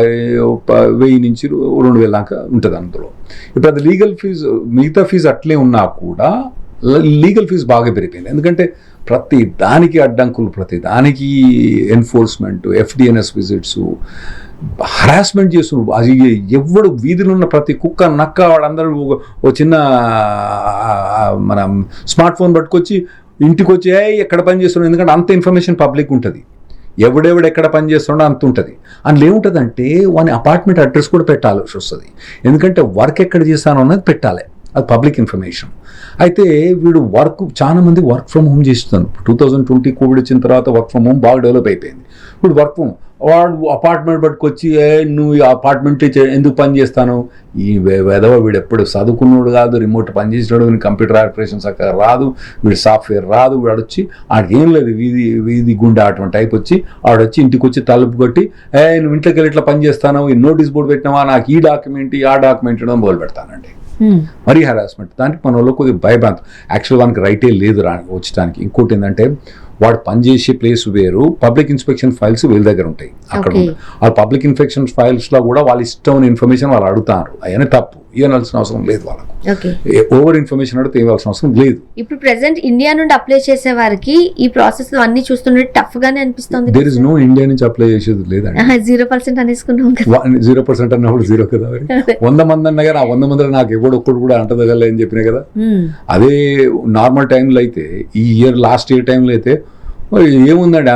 1,000 నుంచి 2,000 దాకా ఉంటుంది అందులో. ఇప్పుడు అది లీగల్ ఫీజు, మిగతా ఫీజు అట్లే ఉన్నా కూడా లీగల్ ఫీజు బాగా పెరిగిపోయింది. ఎందుకంటే ప్రతి దానికి అడ్డంకులు, ప్రతి దానికి ఎన్ఫోర్స్మెంట్, FDNS విజిట్స్, హరాస్మెంట్ చేస్తున్నారు. అది ఎవడు వీధిలో ఉన్న ప్రతి కుక్క నక్క వాళ్ళందరూ ఓ చిన్న మన స్మార్ట్ ఫోన్ పట్టుకొచ్చి ఇంటికి వచ్చి ఎక్కడ పని చేస్తున్నాడు, ఎందుకంటే అంత ఇన్ఫర్మేషన్ పబ్లిక్ ఉంటుంది, ఎవడెవడు ఎక్కడ పని చేస్తున్నాడో అంత ఉంటుంది. అందులో ఏముంటుందంటే వాని అపార్ట్మెంట్ అడ్రస్ కూడా పెట్టాల్సి వస్తుంది, ఎందుకంటే వర్క్ ఎక్కడ చేస్తానో అన్నది పెట్టాలి, అది పబ్లిక్ ఇన్ఫర్మేషన్. అయితే వీడు చాలా మంది వర్క్ ఫ్రమ్ హోమ్ చేస్తున్నారు. 2020 కోవిడ్ వచ్చిన తర్వాత వర్క్ ఫ్రమ్ హోమ్ బాగా డెవలప్ అయిపోయింది. ఇప్పుడు వర్క్ ఫ్రమ్ వాడు అపార్ట్మెంట్ పట్టుకొచ్చి నువ్వు ఈ అపార్ట్మెంట్ ఎందుకు పని చేస్తాను, ఈ వెధవ వీడు ఎప్పుడు చదువుకున్నాడు కాదు, రిమోట్ పని చేసినాడు, కంప్యూటర్ ఆపరేషన్స్ అక్కడ రాదు, వీడు సాఫ్ట్వేర్ రాదు, వీడు వచ్చి ఆడికి ఏం లేదు, వీధి గుండె అటువంటి టైప్ వచ్చి ఆడొచ్చి ఇంటికి వచ్చి తలుపు కొట్టి నువ్వు ఇంట్లోకి వెళ్ళి ఇట్లా పని చేస్తాను, ఈ నోటీస్ బోర్డు పెట్టినావా, నాకు ఈ డాక్యుమెంట్ ఆ డాక్యుమెంట్ ఇవ్వడం మొదలు పెడతానండి. మరీ హరాస్మెంట్. దానికి మన వాళ్ళు కొద్దిగా భయభ్రాంతి. యాక్చువల్ వానికి రైటే లేదు వచ్చడానికి. ఇంకోటి ఏంటంటే వాడు పనిచేసే ప్లేస్ వేరు, పబ్లిక్ ఇన్స్పెక్షన్ ఫైల్స్ వీళ్ళ దగ్గర ఉంటాయి. అక్కడ ఆ పబ్లిక్ ఇన్స్పెక్షన్ ఫైల్స్లో కూడా వాళ్ళ ఇష్టం ఇన్ఫర్మేషన్ వాళ్ళు అడుగుతారు, అవన్నీ తప్పు, ఇవ్వాల్సిన అవసరం లేదు వాళ్ళకు. ఓవర్ ఇన్ఫర్మేషన్ అడిగితే ఇవ్వాల్సిన అవసరం లేదు. ఇప్పుడు ప్రెసెంట్ ఇండియా నుండి అప్లై చేసే వారికి ఈ ప్రాసెస్ అన్ని చూస్తుంటే టఫ్ గానే అనిపిస్తుంది. దేర్ ఇస్ నో ఇండియా నుంచి అప్లై చేసేది లేదండి. 0% అనేసుకున్నాం కదా. 0% అన్నప్పుడు 0 కదా. 100 మంది అన్నా కానీ ఆ 100 మందిలో నాకు ఎవడు ఒక్కడు కూడా అంటదగలే అని చెప్పినా కదా. అదే నార్మల్ టైంలో అయితే, ఈ ఇయర్ లాస్ట్ ఇయర్ టైంలో అయితే ఏముందండి,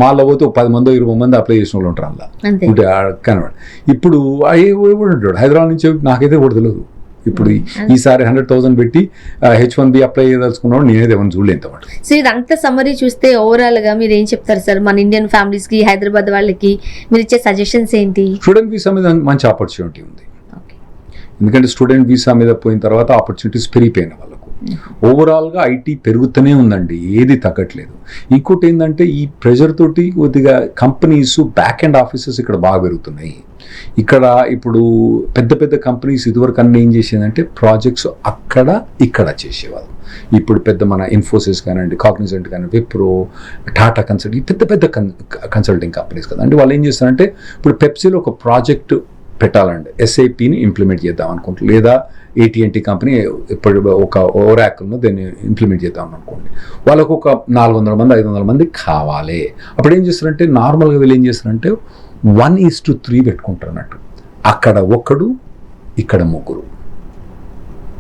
మాల్లో పోతే 10 మందో 20 మంది అప్లై చేసిన వాళ్ళు ఉంటారు అలా ఉంటే కనబడి. ఇప్పుడు ఉంటాడు హైదరాబాద్ నుంచి, నాకైతే కూడా తెలియదు. ఇప్పుడు ఈసారి 100,000 పెట్టి H1B అప్లై చేయదలుచుకున్నాడు, నేనైతే ఎవరిని చూడలేదు ఇంతమాట. సో ఇదంతా సమ్మరీ చూస్తే ఓవరాల్ గా మీరు ఏం చెప్తారు సార్ మన ఇండియన్ ఫ్యామిలీస్ కి, హైదరాబాద్ వాళ్ళకి మీరు ఇచ్చే సజెషన్స్ ఏంటి? స్టూడెంట్ వీసా మీద మంచి ఆపర్చునిటీ ఉంది, ఎందుకంటే స్టూడెంట్ వీసా మీద పోయిన తర్వాత ఆపర్చునిటీస్ పెరిగిపోయిన వాళ్ళకు. ఓవరాల్గా IT పెరుగుతూనే ఉందండి, ఏది తగ్గట్లేదు. ఇంకోటి ఏంటంటే ఈ ప్రెషర్ తోటి కొద్దిగా కంపెనీస్ బ్యాక్ అండ్ ఆఫీసెస్ ఇక్కడ బాగా పెరుగుతున్నాయి. ఇక్కడ ఇప్పుడు పెద్ద పెద్ద కంపెనీస్ ఇదివరకు అన్నీ ఏం చేసేదంటే ప్రాజెక్ట్స్ అక్కడ ఇక్కడ చేసేవాళ్ళు. ఇప్పుడు పెద్ద మన ఇన్ఫోసిస్ కానివ్వండి, కాగ్నిజెంట్ కానివ్వండి, విప్రో, టాటా కన్సల్ట్, పెద్ద పెద్ద కన్సల్టింగ్ కంపెనీస్ కదా. అంటే వాళ్ళు ఏం చేస్తారంటే ఇప్పుడు పెప్సీలో ఒక ప్రాజెక్ట్ పెట్టాలండి, ఎస్ఏపిని ఇంప్లిమెంట్ చేద్దాం అనుకుంటారు, లేదా AT&T కంపెనీ ఇప్పుడు ఒక ఓరాక్ను దాన్ని ఇంప్లిమెంట్ చేద్దాం అనుకోండి, వాళ్ళకు ఒక 400 మంది 500 మంది కావాలి. అప్పుడు ఏం చేస్తారంటే నార్మల్గా వీళ్ళు ఏం చేస్తారంటే 1:3 పెట్టుకుంటారు అన్నట్టు. అక్కడ ఒకడు ఇక్కడ ముగ్గురు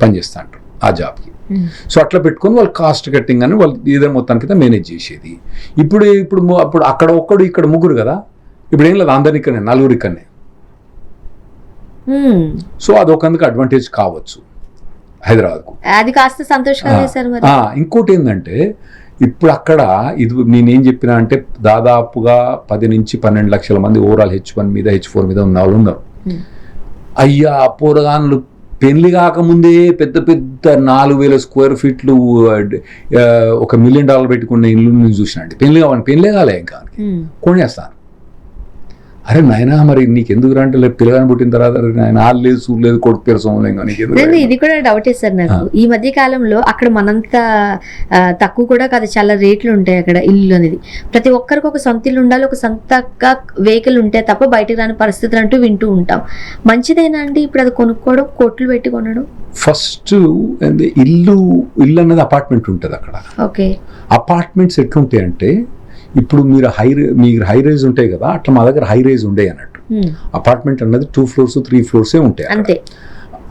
పనిచేస్తా అంటారు ఆ జాబ్కి. సో అట్లా పెట్టుకొని వాళ్ళు కాస్ట్ కట్టింగ్ అని వాళ్ళు ఏదైనా మొత్తానికి మేనేజ్ చేసేది. అప్పుడు అక్కడ ఒక్కడు ఇక్కడ ముగ్గురు కదా, ఇప్పుడు ఏం లేదు, అందరి ఇక్కడనే 4 ఇక్కడనే. సో అదొకందుకు అడ్వాంటేజ్ కావచ్చు హైదరాబాద్కు. అది కాస్త సంతోషంగా. ఇంకోటి ఏంటంటే ఇప్పుడు అక్కడ ఇది నేనేం చెప్పినా అంటే దాదాపుగా 10 నుంచి 12 లక్షల మంది ఓవరాల్ H1 మీద H4 మీద ఉన్న వాళ్ళు ఉన్నారు. అయ్యా పోరగాన్లు పెళ్లి కాకముందే పెద్ద పెద్ద 4,000 స్క్వేర్ ఫీట్లు $1 మిలియన్ పెట్టుకున్న ఇల్లు నేను చూసిన అండి. పెళ్లి కాలే ఇంకా కొనేస్తాను. అరే నాయనా మరి నీకు ఎందుకు అంటే పిల్లగాని పుట్టిన తర్వాత ఆయన ఆలు లేదు, సూరు లేదు, కొడుకు పేరు సోమలింగం. ఇది కూడా డౌట్ సార్ నాకు. ఈ మధ్య కాలంలో అక్కడ మనంత తక్కువ కూడా కాదు, చాలా రేట్లు ఉంటాయి అక్కడ ఇల్లు అనేది. ప్రతి ఒక్కరికి ఒక సొంత ఇల్లు ఉండాలి, ఒక సొంతగా వెహికల్ ఉంటే తప్ప బయటకు రాని పరిస్థితులు అంటూ వింటూ ఉంటాం. మంచిదేనా అండి ఇప్పుడు అది కొనుక్కోవడం, కోట్లు పెట్టి కొనడం? ఫస్ట్ ఇల్లు అన్నది అపార్ట్మెంట్ ఉంటుంది అక్కడ. ఓకే, అపార్ట్మెంట్స్ ఎట్లుంటాయి అంటే ఇప్పుడు మీరు హై రైజ్ ఉంటాయి కదా, అట్లా మా దగ్గర హై రైజ్ ఉండే అన్నట్టు. అపార్ట్మెంట్ అన్నది 2 ఫ్లోర్స్ 3 ఫ్లోర్సే ఉంటాయి. అంతే.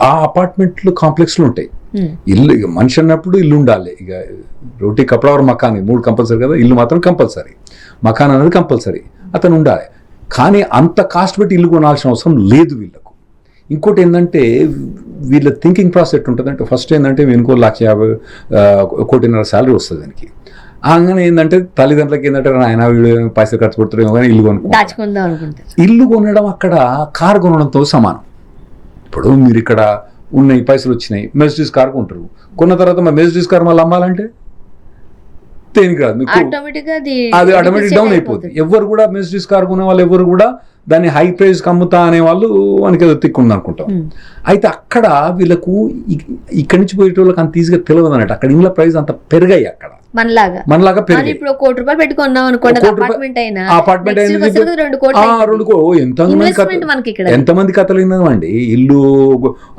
ఆ అపార్ట్మెంట్లు కాంప్లెక్స్లు ఉంటాయి. ఇల్లు మనిషి అన్నప్పుడు ఇల్లు ఉండాలి. ఇక రోటీ కపడావర్ మకాన్ 3 కంపల్సరీ కదా, ఇల్లు మాత్రం కంపల్సరీ, మకాన్ అనేది కంపల్సరీ, అతను ఉండాలి. కానీ అంత కాస్ట్ పెట్టి ఇల్లు కొనాల్సిన అవసరం లేదు వీళ్ళకు. ఇంకోటి ఏంటంటే వీళ్ళ థింకింగ్ ప్రాసెస్ ఎట్టుంటుందంటే ఫస్ట్ ఏంటంటే ఇంకో 1,50,000 1,50,000 శాలరీ వస్తుంది దానికి. അങ്ങനെ ఏంటంటే తల్లిదండ్రులకి ఏంటంటే ఆయన వీడు పైసలు ఖర్చు పెడుతున్నామో కానీ ఇల్లు కొనడం అక్కడ కారు కొనడంతో సమానం. ఇప్పుడు మీరు ఇక్కడ ఉన్న ఈ పైసలు వచ్చినాయి, మెర్సిడీస్ కార్ కొంటారు, కొన్న తర్వాత మరి మెర్సిడీస్ కార్ మళ్ళీ అమ్మాలంటే దేనికి రాదు, మీకు అది ఆటోమేటిక్ డౌన్ అయిపోతుంది. ఎవరు కూడా మెర్సిడీస్ కార్ కొనే వాళ్ళు ఎవరు కూడా దాన్ని హై ప్రైస్కి అమ్ముతా అనే వాళ్ళు మనకి ఏదో తిక్కుంది అనుకుంటాం. అయితే అక్కడ వీళ్ళకు ఇక్కడి నుంచి పోయేటోళ్ళకి అంత ఈజీగా తెలియదు అన్నట్టు. అక్కడ ఇండ్ల ప్రైస్ అంత పెరిగాయి అక్కడ మనలాగా పెరిగాయి. ఇప్పుడు ₹1,00,000 పెట్టుకున్నాం అనుకోండి, అపార్ట్మెంట్ ఎంతమంది కథలు విన్నామండి. ఇల్లు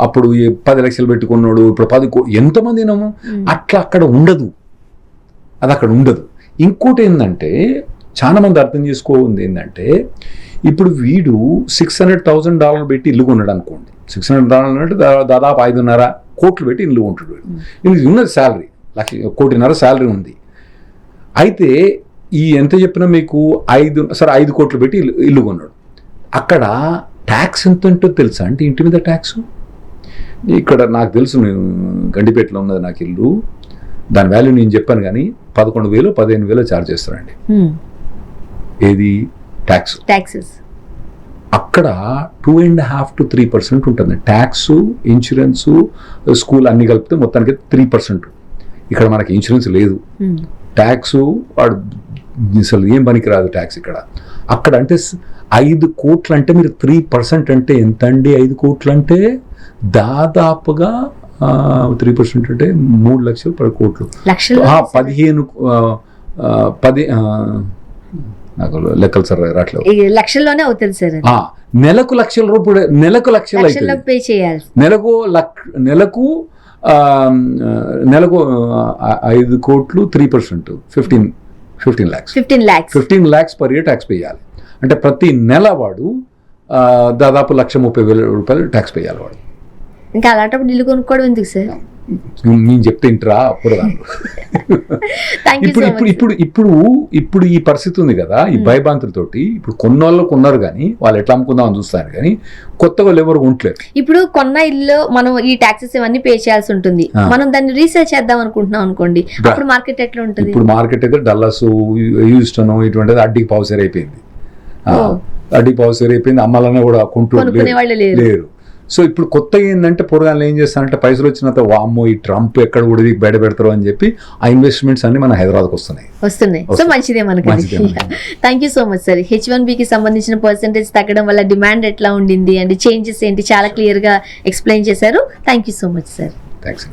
అప్పుడు 10 లక్షలు పెట్టుకున్నాడు, ఇప్పుడు 10 ఎంతమంది విన్నాము. అట్లా అక్కడ ఉండదు, అది అక్కడ ఉండదు. ఇంకోటి ఏంటంటే చాలా మంది అర్థం చేసుకోవాలి ఏంటంటే ఇప్పుడు వీడు $600,000 పెట్టి ఇల్లు కొన్నాడు అనుకోండి. $600 అంటే దాదాపు 5.5 కోట్లు పెట్టి ఇల్లు కొంటాడు. ఇది ఉన్నది శాలరీ, 1,50,000 శాలరీ ఉంది. అయితే ఈ ఎంత చెప్పినా మీకు 5 కోట్లు పెట్టి ఇల్లు కొన్నాడు. అక్కడ ట్యాక్స్ ఎంత ఉంటుందో తెలుసా అంటే ఇంటి మీద ట్యాక్స్. ఇక్కడ నాకు తెలుసు, నేను గండిపేటలో ఉన్నది నాకు ఇల్లు, దాని వాల్యూ నేను చెప్పాను కానీ 11,000 15,000 ఛార్జ్ చేస్తారండి. ఏది ట్యాక్సెస్ అక్కడ 2.5 to 3% ఉంటుంది. ట్యాక్స్, ఇన్సూరెన్స్, స్కూల్ అన్ని కలిపితే మొత్తానికి 3%. ఇక్కడ మనకి ఇన్సూరెన్స్ లేదు, ట్యాక్స్ వాడు అసలు ఏం పనికి రాదు ట్యాక్స్ ఇక్కడ. అక్కడ అంటే 5 కోట్లు అంటే మీరు 3% అంటే ఎంత అండి? 5 కోట్లు అంటే దాదాపుగా 3% అంటే 3 లక్షలు 10 కోట్లు, 10 నాకు లెక్కలు సరే రావట్లేదు, లక్షల్లోనే అవుతుంది సార్. నెలకు ₹1,00,000, నెలకు లక్షలు పే చేయాలి. నెలకు 5 కోట్లు 3% 15 lakhs per year ట్యాక్స్ వేయాలి. అంటే ప్రతి నెల వాడు దాదాపు ₹1,30,000 ట్యాక్స్ వేయాలి వాడు. ఇంకా అలాంటప్పుడు ఇల్లు కొనుక్కోవడం ఎందుకు సార్? నేను చెప్తే ఇంటరా పురగాను. ఇప్పుడు ఈ పరిస్థితి ఉంది కదా, ఈ భయభ్రాంతులతోటి ఇప్పుడు కొన్నోళ్ళు కొన్నారు కానీ వాళ్ళు ఎట్లా అమ్ముకుందాం అని చూస్తారు కానీ కొత్త వాళ్ళు ఎవరు కొనట్లేదు. ఇప్పుడు కొన్న ఇల్లు మనం ఈ ట్యాక్సెస్ ఇవన్నీ పే చేయాల్సి ఉంటుంది, మనం దాన్ని రీసేల్ చేద్దాం అనుకుంటున్నాం అనుకోండి, అప్పుడు మార్కెట్ ఎట్లా ఉంటుంది? ఇప్పుడు మార్కెట్ అయితే డల్లస్, హ్యూస్టన్ ఇటువంటిది అడ్డికి పావుసేర్ అయిపోయింది. అమ్మాలనే కూడా కొంటూ లేరు. సో ఇప్పుడు కొత్తగా ఏంటంటే పొరగాలు ఏం చేస్తారంటే పైసలు వచ్చిన తర్వాత వామ్మో ఈ ట్రంప్ ఎక్కడ ఉడిది బయట పెడతారు అని చెప్పి ఆ ఇన్వెస్ట్మెంట్స్ అన్ని మన హైదరాబాద్కి వస్తున్నాయి. సో మంచిదే మనకి. Thank you so much sir. H1B కి సంబంధించిన పర్సెంటేజ్ తగ్గడం వల్ల డిమాండ్ ఎట్లా ఉండింది అండ్ చేంజెస్ ఏంటి చాలా క్లియర్ గా ఎక్స్ప్లెయిన్ చేశారు. Thank you so much sir. Thanks.